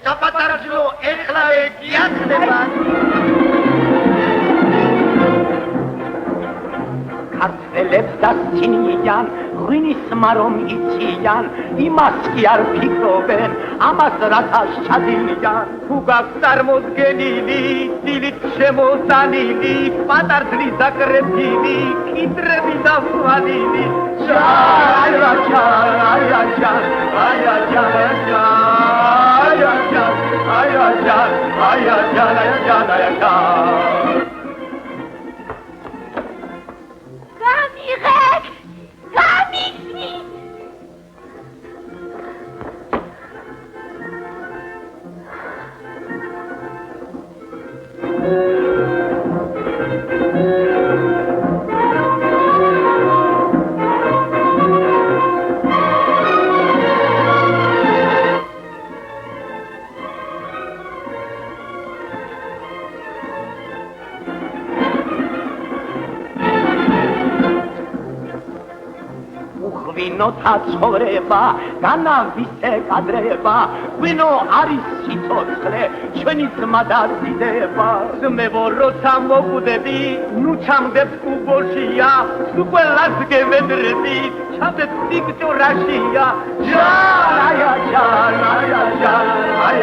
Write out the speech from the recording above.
საპატარძლო ეხლავე გიახდება. ქართველებს და სინიან, ღვინის მარომ იციან, იმას კი არ ფიქრობენ, ამას რათა შადიან. თუ გაქვს წარმოდგენილი, დილით შემოსანილი, პატარძლის აკრეფილი, კიტრები და ვანილი. გამიღეთ! გამიხსნით! ღვინოთა ცხოვრება, განავისე კადრება, ღვინო არის სიცოცხლე, ჩვენი ძმა და დიდება. ძმებო, როცა მოკვდები, ნუ ჩამდებ კუბოშია, თუ ყველას გევედრები, ჩამდებ სიკჭურაშია. Ay,